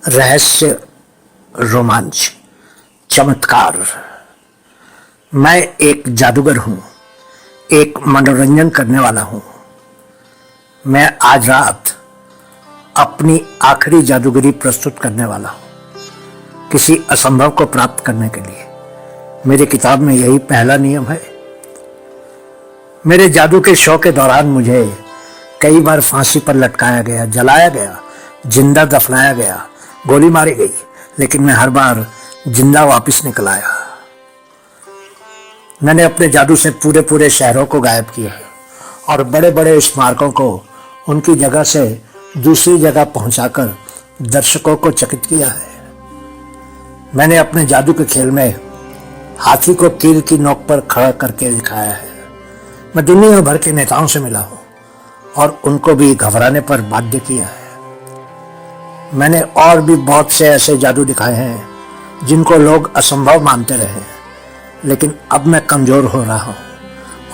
रहस्य, रोमांच, चमत्कार। मैं एक जादूगर हूं, एक मनोरंजन करने वाला हूं। मैं आज रात अपनी आखिरी जादूगरी प्रस्तुत करने वाला हूं, किसी असंभव को प्राप्त करने के लिए। मेरी किताब में यही पहला नियम है। मेरे जादू के शो के दौरान मुझे कई बार फांसी पर लटकाया गया, जलाया गया, जिंदा दफनाया गया, गोली मारी गई, लेकिन मैं हर बार जिंदा वापस निकल आया। मैंने अपने जादू से पूरे पूरे शहरों को गायब किया है और बड़े बड़े स्मारकों को उनकी जगह से दूसरी जगह पहुंचाकर दर्शकों को चकित किया है। मैंने अपने जादू के खेल में हाथी को कील की नोक पर खड़ा करके दिखाया है। मैं दुनिया भर के नेताओं से मिला हूं और उनको भी घबराने पर बाध्य किया है। मैंने और भी बहुत से ऐसे जादू दिखाए हैं जिनको लोग असंभव मानते रहे, लेकिन अब मैं कमजोर हो रहा हूं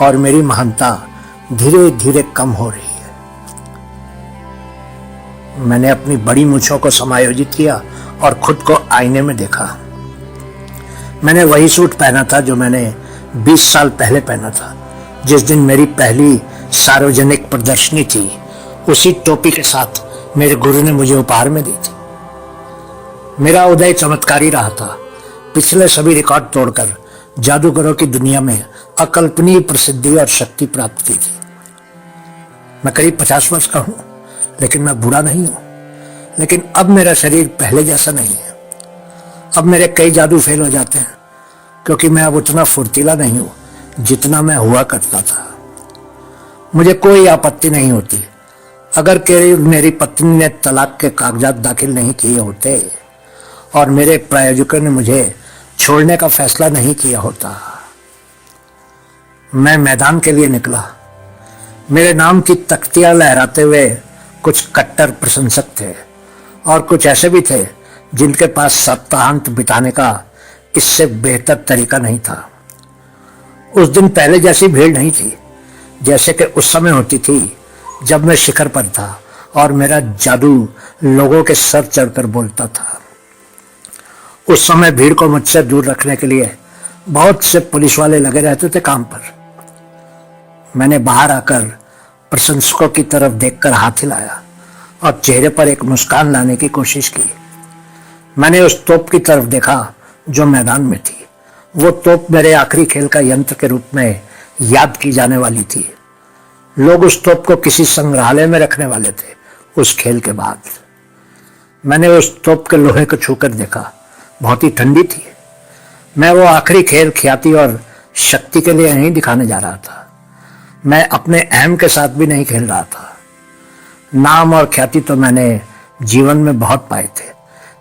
और मेरी महानता धीरे धीरे कम हो रही है। मैंने अपनी बड़ी मूंछों को समायोजित किया और खुद को आईने में देखा। मैंने वही सूट पहना था जो मैंने 20 साल पहले पहना था, जिस दिन मेरी पहली सार्वजनिक प्रदर्शनी थी। उसी टोपी के साथ मेरे गुरु ने मुझे उपहार में दी थी। मेरा उदय चमत्कारी रहा था। पिछले सभी रिकॉर्ड तोड़कर जादूगरों की दुनिया में अकल्पनीय प्रसिद्धि और शक्ति प्राप्त की थी। मैं करीब 50 वर्ष का हूं, लेकिन मैं बूढ़ा नहीं हूं। लेकिन अब मेरा शरीर पहले जैसा नहीं है। अब मेरे कई जादू फेल हो जाते हैं, क्योंकि मैं अब उतना फुर्तीला नहीं हूं जितना मैं हुआ करता था। मुझे कोई आपत्ति नहीं होती अगर मेरी पत्नी ने तलाक के कागजात दाखिल नहीं किए होते और मेरे प्रायोजकों ने मुझे छोड़ने का फैसला नहीं किया होता। मैं मैदान के लिए निकला। मेरे नाम की तख्तियां लहराते हुए कुछ कट्टर प्रशंसक थे और कुछ ऐसे भी थे जिनके पास सप्ताहांत बिताने का इससे बेहतर तरीका नहीं था। उस दिन पहले जैसी भीड़ नहीं थी जैसे कि उस समय होती थी जब मैं शिखर पर था और मेरा जादू लोगों के सर चढ़कर बोलता था। उस समय भीड़ को मुझसे दूर रखने के लिए बहुत से पुलिस वाले लगे रहते थे काम पर। मैंने बाहर आकर प्रशंसकों की तरफ देखकर हाथ हिलाया और चेहरे पर एक मुस्कान लाने की कोशिश की। मैंने उस तोप की तरफ देखा जो मैदान में थी। वो तोप मेरे आखिरी खेल का यंत्र के रूप में याद की जाने वाली थी। लोग उस तोप को किसी संग्रहालय में रखने वाले थे। उस खेल के बाद मैंने उस तोप के लोहे को छूकर देखा। बहुत ही ठंडी थी। मैं वो आखिरी खेल ख्याति और शक्ति के लिए नहीं दिखाने जा रहा था। मैं अपने अहम के साथ भी नहीं खेल रहा था। नाम और ख्याति तो मैंने जीवन में बहुत पाए थे।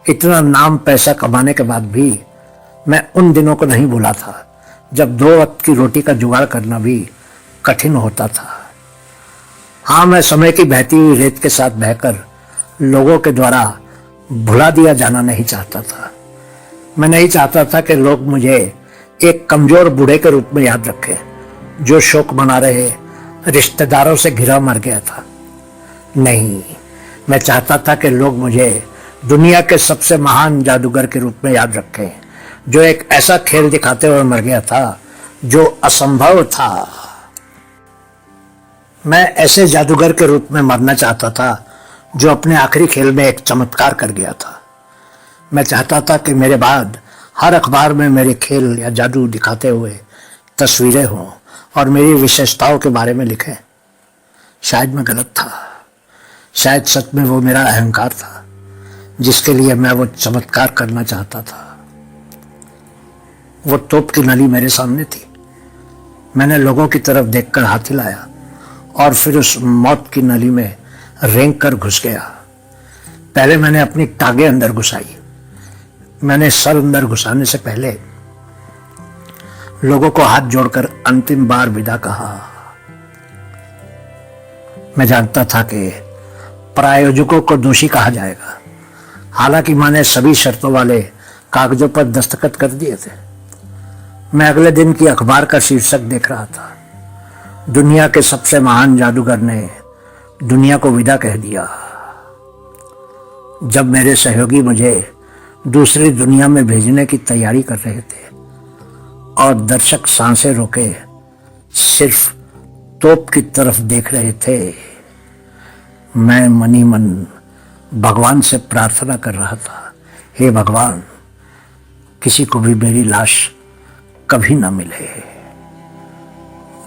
इतना नाम पैसा कमाने के बाद भी मैं उन दिनों को नहीं भूला था जब 2 वक्त की रोटी का जुगाड़ करना भी कठिन होता था। हाँ, मैं समय की बहती हुई रेत के साथ बहकर लोगों के द्वारा भुला दिया जाना नहीं चाहता था। मैं नहीं चाहता था कि लोग मुझे एक कमजोर बूढ़े के रूप में याद रखें जो शोक मना रहे रिश्तेदारों से घिरा मर गया था। नहीं, मैं चाहता था कि लोग मुझे दुनिया के सबसे महान जादूगर के रूप में याद रखें जो एक ऐसा खेल दिखाते हुए मर गया था जो असंभव था। मैं ऐसे जादूगर के रूप में मरना चाहता था जो अपने आखिरी खेल में एक चमत्कार कर गया था। मैं चाहता था कि मेरे बाद हर अखबार में मेरे खेल या जादू दिखाते हुए तस्वीरें हों और मेरी विशेषताओं के बारे में लिखें। शायद मैं गलत था। शायद सच में वो मेरा अहंकार था जिसके लिए मैं वो चमत्कार करना चाहता था। वो तोप की नली मेरे सामने थी। मैंने लोगों की तरफ देखकर हाथ हिलाया और फिर उस मौत की नली में रेंग कर घुस गया। पहले मैंने अपनी टांगें अंदर घुसाई। मैंने सर अंदर घुसाने से पहले लोगों को हाथ जोड़कर अंतिम बार विदा कहा। मैं जानता था कि प्रायोजकों को दोषी कहा जाएगा। हालांकि मैंने सभी शर्तों वाले कागजों पर दस्तखत कर दिए थे। मैं अगले दिन की अखबार का शीर्षक देख रहा था। दुनिया के सबसे महान जादूगर ने दुनिया को विदा कह दिया। जब मेरे सहयोगी मुझे दूसरी दुनिया में भेजने की तैयारी कर रहे थे और दर्शक सांसें रोके सिर्फ तोप की तरफ देख रहे थे, मैं मनी मन भगवान से प्रार्थना कर रहा था, हे भगवान, किसी को भी मेरी लाश कभी ना मिले।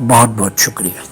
बहुत बहुत शुक्रिया।